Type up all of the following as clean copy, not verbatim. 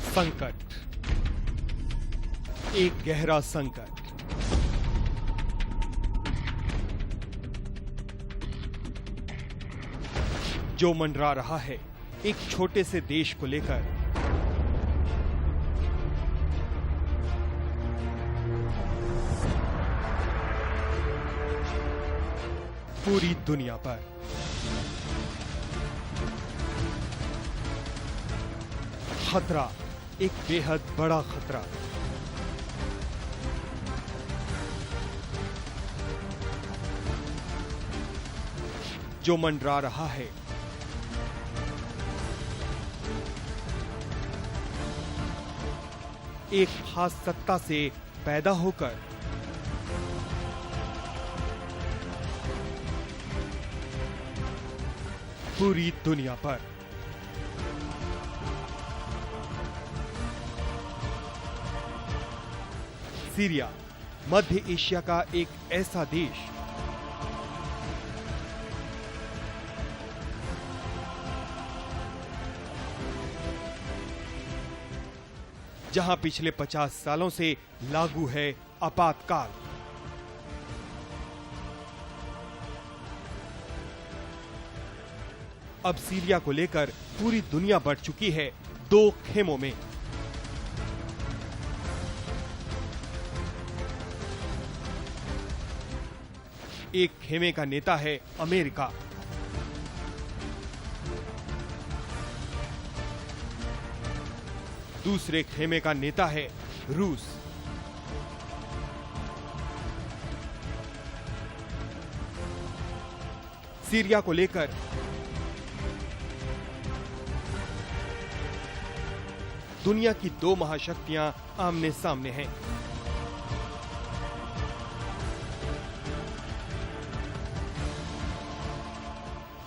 संकट, एक गहरा संकट। जो मंडरा रहा है एक छोटे से देश को लेकर। पूरी दुनिया पर खतरा, एक बेहद बड़ा खतरा। जो मंडरा रहा है एक खास सत्ता से पैदा होकर पूरी दुनिया पर। सीरिया, मध्य एशिया का एक ऐसा देश जहां पिछले 50 सालों से लागू है आपातकाल। अब सीरिया को लेकर पूरी दुनिया बढ़ चुकी है दो खेमों में। एक खेमे का नेता है अमेरिका, दूसरे खेमे का नेता है रूस। सीरिया को लेकर दुनिया की दो महाशक्तियां आमने सामने हैं।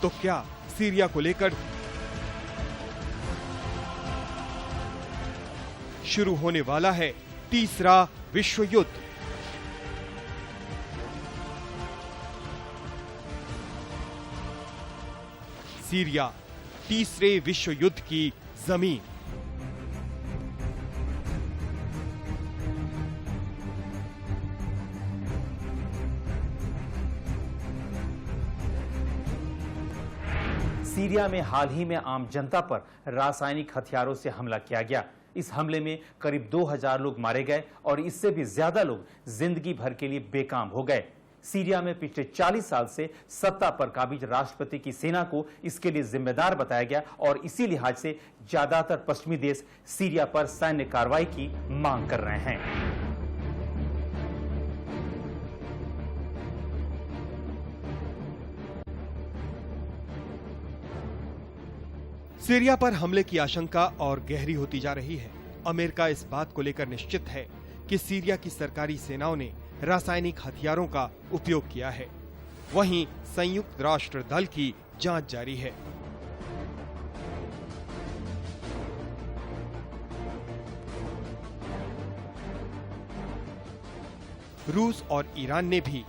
तो क्या सीरिया को लेकर शुरू होने वाला है तीसरा विश्व युद्ध? सीरिया, तीसरे विश्व युद्ध की जमीन। सीरिया में हाल ही में आम जनता पर रासायनिक हथियारों से हमला किया गया। इस हमले में करीब 2000 लोग मारे गए और इससे भी ज्यादा लोग जिंदगी भर के लिए बेकाम हो गए। सीरिया में पिछले 40 साल से सत्ता पर काबिज राष्ट्रपति की सेना को इसके लिए जिम्मेदार बताया गया और इसी लिहाज से ज्यादातर पश्चिमी देश सीरिया पर सैन्य कार्रवाई की मांग कर रहे हैं। सीरिया पर हमले की आशंका और गहरी होती जा रही है। अमेरिका इस बात को लेकर निश्चित है कि सीरिया की सरकारी सेनाओं ने रासायनिक हथियारों का उपयोग किया है। वहीं संयुक्त राष्ट्र दल की जांच जारी है। रूस और ईरान ने भी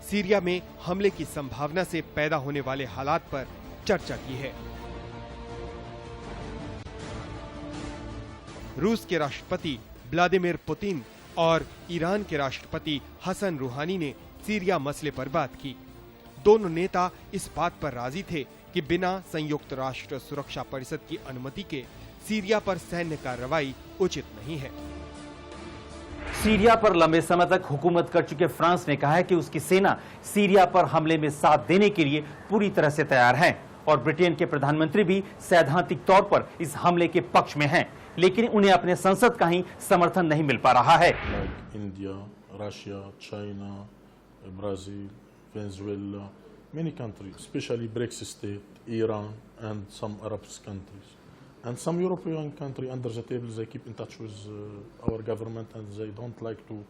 सीरिया में हमले की संभावना से पैदा होने वाले हालात पर चर्चा की है। रूस के राष्ट्रपति व्लादिमीर पुतिन और ईरान के राष्ट्रपति हसन रूहानी ने सीरिया मसले पर बात की। दोनों नेता इस बात पर राजी थे कि बिना संयुक्त राष्ट्र सुरक्षा परिषद की अनुमति के सीरिया पर सैन्य कार्रवाई उचित नहीं है। सीरिया पर लंबे समय तक हुकूमत कर चुके फ्रांस ने कहा है कि उसकी सेना सीरिया पर हमले में साथ देने के लिए पूरी तरह से तैयार है और ब्रिटेन के प्रधानमंत्री भी सैद्धांतिक तौर पर इस हमले के पक्ष में हैं, लेकिन उन्हें अपने संसद का ही समर्थन नहीं मिल पा रहा है। India, Russia, China, Brazil, Venezuela, many countries, especially BRICS state, Iran and some Arab countries. And some European countries under the table, they keep in touch with our government and they don't like to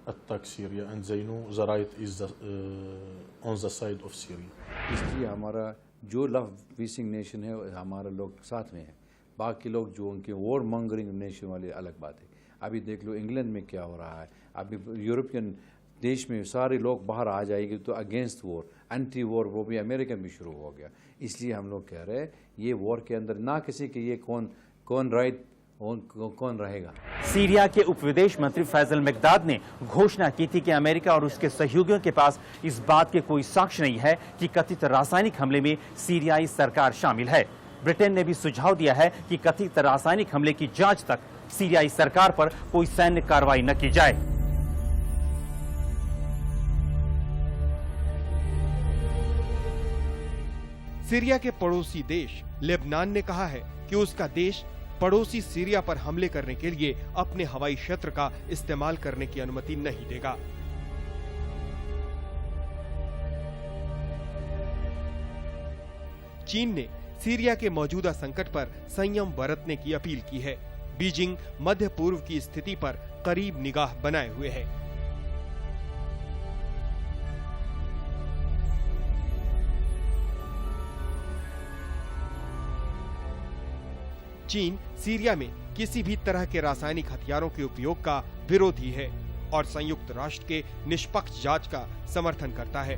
attack Syria and they know the right is on the side of Syria. इसलिए हमारा जो love पीसिंग nation है हमारा लोग साथ में है। बाकी लोग जो उनके वॉर मॉन्गरिंग नेशन वाले अलग बात है। अभी देख लो इंग्लैंड में क्या हो रहा है। अभी यूरोपियन देश में सारे लोग बाहर आ जाएंगे तो अगेंस्ट वॉर, एंटी वॉर, वो भी अमेरिकन भी शुरू हो गया। इसलिए हम लोग कह रहे हैं ये वॉर के अंदर ना किसी के ये कौन राइट कौन रहेगा। सीरिया के उप विदेश मंत्री फैजल मिकदाद ने घोषणा की थी कि अमेरिका और उसके सहयोगियों के पास इस बात के कोई साक्ष्य नहीं है कि कथित रासायनिक हमले में सीरियाई सरकार शामिल है। ब्रिटेन ने भी सुझाव दिया है कि कथित रासायनिक हमले की जांच तक सीरियाई सरकार पर कोई सैन्य कार्रवाई न की जाए। सीरिया के पड़ोसी देश लेबनान ने कहा है कि उसका देश पड़ोसी सीरिया पर हमले करने के लिए अपने हवाई क्षेत्र का इस्तेमाल करने की अनुमति नहीं देगा। चीन ने सीरिया के मौजूदा संकट पर संयम बरतने की अपील की है। बीजिंग मध्य पूर्व की स्थिति पर करीब निगाह बनाए हुए है। चीन सीरिया में किसी भी तरह के रासायनिक हथियारों के उपयोग का विरोधी है और संयुक्त राष्ट्र के निष्पक्ष जांच का समर्थन करता है।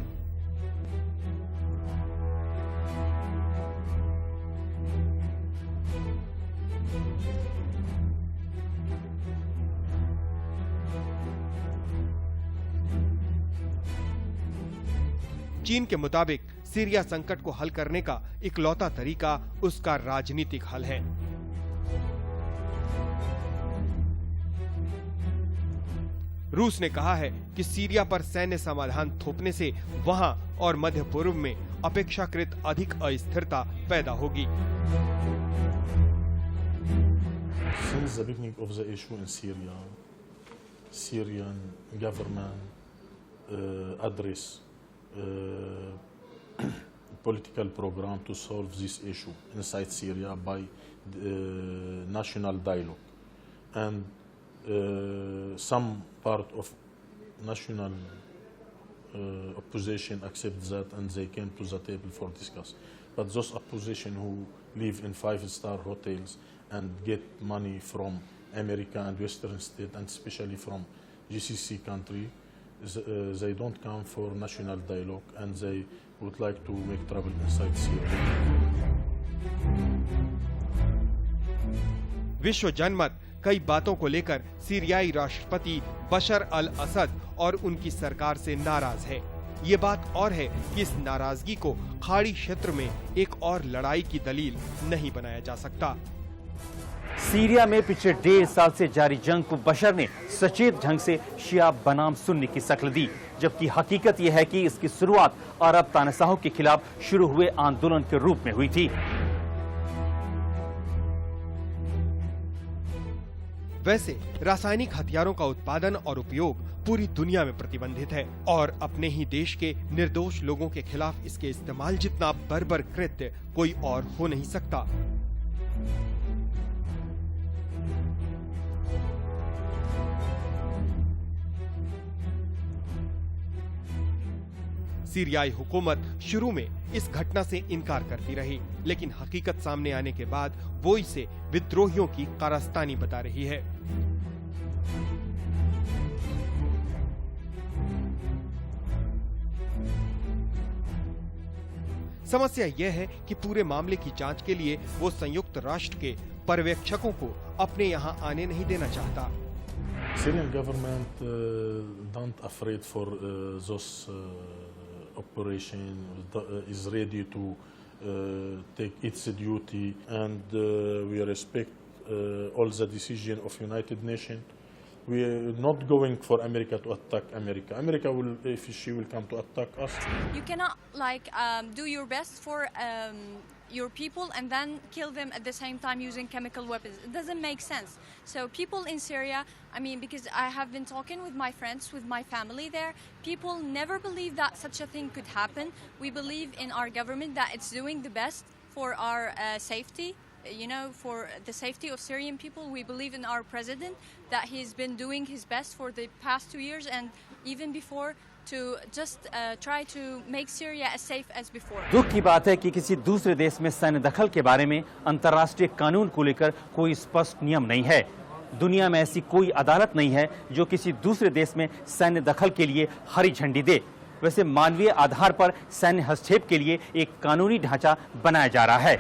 चीन के मुताबिक सीरिया संकट को हल करने का इकलौता तरीका उसका राजनीतिक हल है। रूस ने कहा है कि सीरिया पर सैन्य समाधान थोपने से वहां और मध्य पूर्व में अपेक्षाकृत अधिक अस्थिरता पैदा होगी। Since the beginning of the issue in Syria, Syrian government address political program to solve this issue inside Syria by national dialogue, and some part of national opposition accept that and they came to the table for discuss. But those opposition who live in 5-star hotels and get money from America and Western states and especially from GCC country, they don't come for national dialogue and they would like to make trouble inside Syria. विश्व जनमत कई बातों को लेकर सीरियाई राष्ट्रपति बशर अल असद और उनकी सरकार से नाराज है। ये बात और है कि इस नाराजगी को खाड़ी क्षेत्र में एक और लड़ाई की दलील नहीं बनाया जा सकता। सीरिया में पिछले 1.5 साल से जारी जंग को बशर ने सचेत ढंग से शिया बनाम सुन्नी की शक्ल दी, जबकि हकीकत यह है कि इसकी शुरुआत अरब तानाशाहों के खिलाफ शुरू हुए आंदोलन के रूप में हुई थी। वैसे रासायनिक हथियारों का उत्पादन और उपयोग पूरी दुनिया में प्रतिबंधित है और अपने ही देश के निर्दोष लोगों के खिलाफ इसके इस्तेमाल जितना बर्बर कृत्य कोई और हो नहीं सकता। सीरियाई हुकूमत शुरू में इस घटना से इनकार करती रही, लेकिन हकीकत सामने आने के बाद वो इसे विद्रोहियों की कारस्तानी बता रही है। समस्या यह है कि पूरे मामले की जांच के लिए वो संयुक्त राष्ट्र के पर्यवेक्षकों को अपने यहाँ आने नहीं देना चाहता। Syrian government don't afraid for those operation, is ready to take its duty, and we respect all the decision of United Nations. We are not going for America to attack America. America will, if she will come to attack us. You cannot do your best for your people and then kill them at the same time using chemical weapons. It doesn't make sense. So people in Syria, I mean, because I have been talking with my friends, with my family there, people never believe that such a thing could happen. We believe in our government that it's doing the best for our safety, you know, for the safety of Syrian people. We believe in our president that he's been doing his best for the past 2 years and even before to just try to make Syria as safe as before. दुख की बात है कि किसी दूसरे देश में सैन्य दखल के बारे में अंतर्राष्ट्रीय कानून को लेकर कोई स्पष्ट नियम नहीं है। दुनिया में ऐसी कोई अदालत नहीं है जो किसी दूसरे देश में सैन्य दखल के लिए हरी झंडी दे। वैसे मानवीय आधार पर सैन्य हस्तक्षेप के लिए एक कानूनी ढांचा बनाया जा रहा है।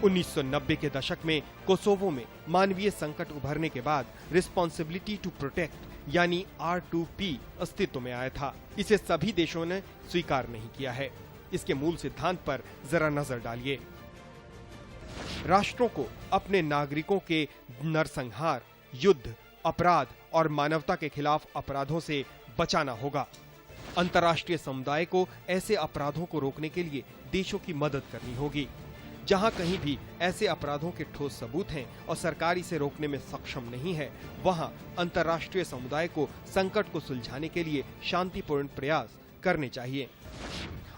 1990 के दशक में कोसोवो में मानवीय संकट उभरने के बाद रिस्पॉन्सिबिलिटी टू प्रोटेक्ट यानी R2P अस्तित्व में आया था। इसे सभी देशों ने स्वीकार नहीं किया है। इसके मूल सिद्धांत पर जरा नजर डालिए। राष्ट्रों को अपने नागरिकों के नरसंहार, युद्ध, अपराध और मानवता के खिलाफ अपराधों से बचाना होगा। अंतर्राष्ट्रीय समुदाय को ऐसे अपराधों को रोकने के लिए देशों की मदद करनी होगी। जहां कहीं भी ऐसे अपराधों के ठोस सबूत हैं और सरकार इसे रोकने में सक्षम नहीं है, वहां अंतर्राष्ट्रीय समुदाय को संकट को सुलझाने के लिए शांतिपूर्ण प्रयास करने चाहिए।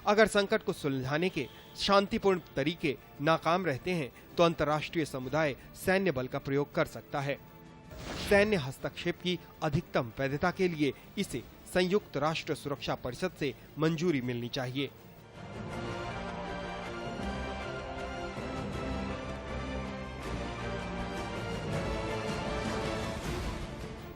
अगर संकट को सुलझाने के शांतिपूर्ण तरीके नाकाम रहते हैं तो अंतर्राष्ट्रीय समुदाय सैन्य बल का प्रयोग कर सकता है। सैन्य हस्तक्षेप की अधिकतम वैधता के लिए इसे संयुक्त राष्ट्र सुरक्षा परिषद से मंजूरी मिलनी चाहिए।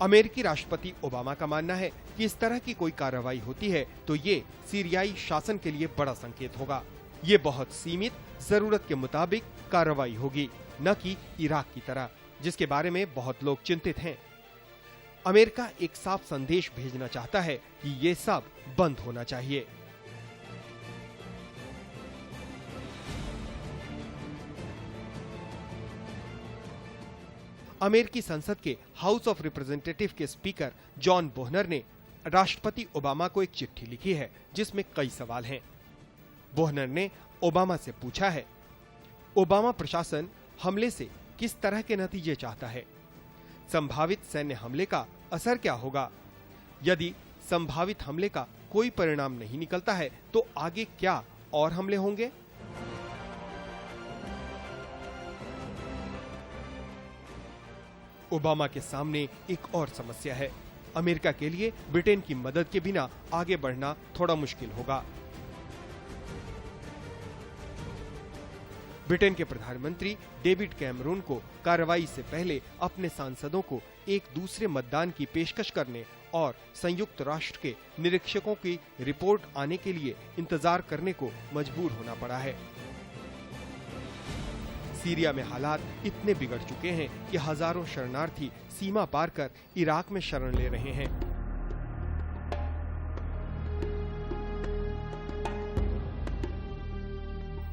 अमेरिकी राष्ट्रपति ओबामा का मानना है कि इस तरह की कोई कार्रवाई होती है तो ये सीरियाई शासन के लिए बड़ा संकेत होगा। ये बहुत सीमित, जरूरत के मुताबिक कार्रवाई होगी, न कि इराक की तरह, जिसके बारे में बहुत लोग चिंतित हैं। अमेरिका एक साफ संदेश भेजना चाहता है कि ये सब बंद होना चाहिए। अमेरिकी संसद के हाउस ऑफ रिप्रेजेंटेटिव के स्पीकर जॉन बोहनर ने राष्ट्रपति ओबामा को एक चिट्ठी लिखी है जिसमें कई सवाल हैं। बोहनर ने ओबामा से पूछा है, ओबामा प्रशासन हमले से किस तरह के नतीजे चाहता है? संभावित सैन्य हमले का असर क्या होगा? यदि संभावित हमले का कोई परिणाम नहीं निकलता है तो आगे क्या और हमले होंगे? ओबामा के सामने एक और समस्या है। अमेरिका के लिए ब्रिटेन की मदद के बिना आगे बढ़ना थोड़ा मुश्किल होगा। ब्रिटेन के प्रधानमंत्री डेविड कैमरून को कार्रवाई से पहले अपने सांसदों को एक दूसरे मतदान की पेशकश करने और संयुक्त राष्ट्र के निरीक्षकों की रिपोर्ट आने के लिए इंतजार करने को मजबूर होना पड़ा है। सीरिया में हालात इतने बिगड़ चुके हैं कि हजारों शरणार्थी सीमा पार कर इराक में शरण ले रहे हैं।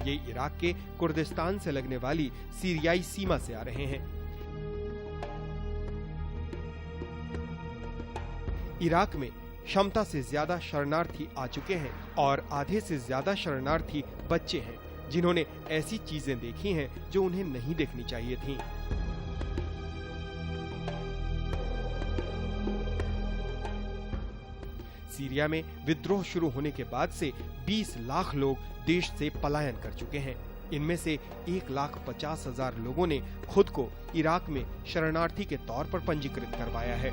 ये इराक के कुर्दिस्तान से लगने वाली सीरियाई सीमा से आ रहे हैं। इराक में क्षमता से ज्यादा शरणार्थी आ चुके हैं और आधे से ज्यादा शरणार्थी बच्चे हैं जिन्होंने ऐसी चीजें देखी हैं जो उन्हें नहीं देखनी चाहिए थीं। सीरिया में विद्रोह शुरू होने के बाद से 20 लाख लोग देश से पलायन कर चुके हैं। इनमें से 1,50,000 लोगों ने खुद को इराक में शरणार्थी के तौर पर पंजीकृत करवाया है।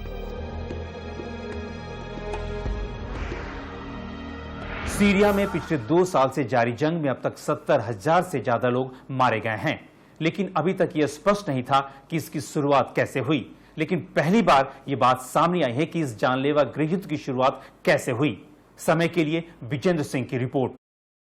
सीरिया में पिछले 2 साल से जारी जंग में अब तक 70,000 से ज्यादा लोग मारे गए हैं, लेकिन अभी तक यह स्पष्ट नहीं था कि इसकी शुरुआत कैसे हुई। लेकिन पहली बार यह बात सामने आई है कि इस जानलेवा गृहयुद्ध की शुरुआत कैसे हुई। समय के लिए विजेंद्र सिंह की रिपोर्ट।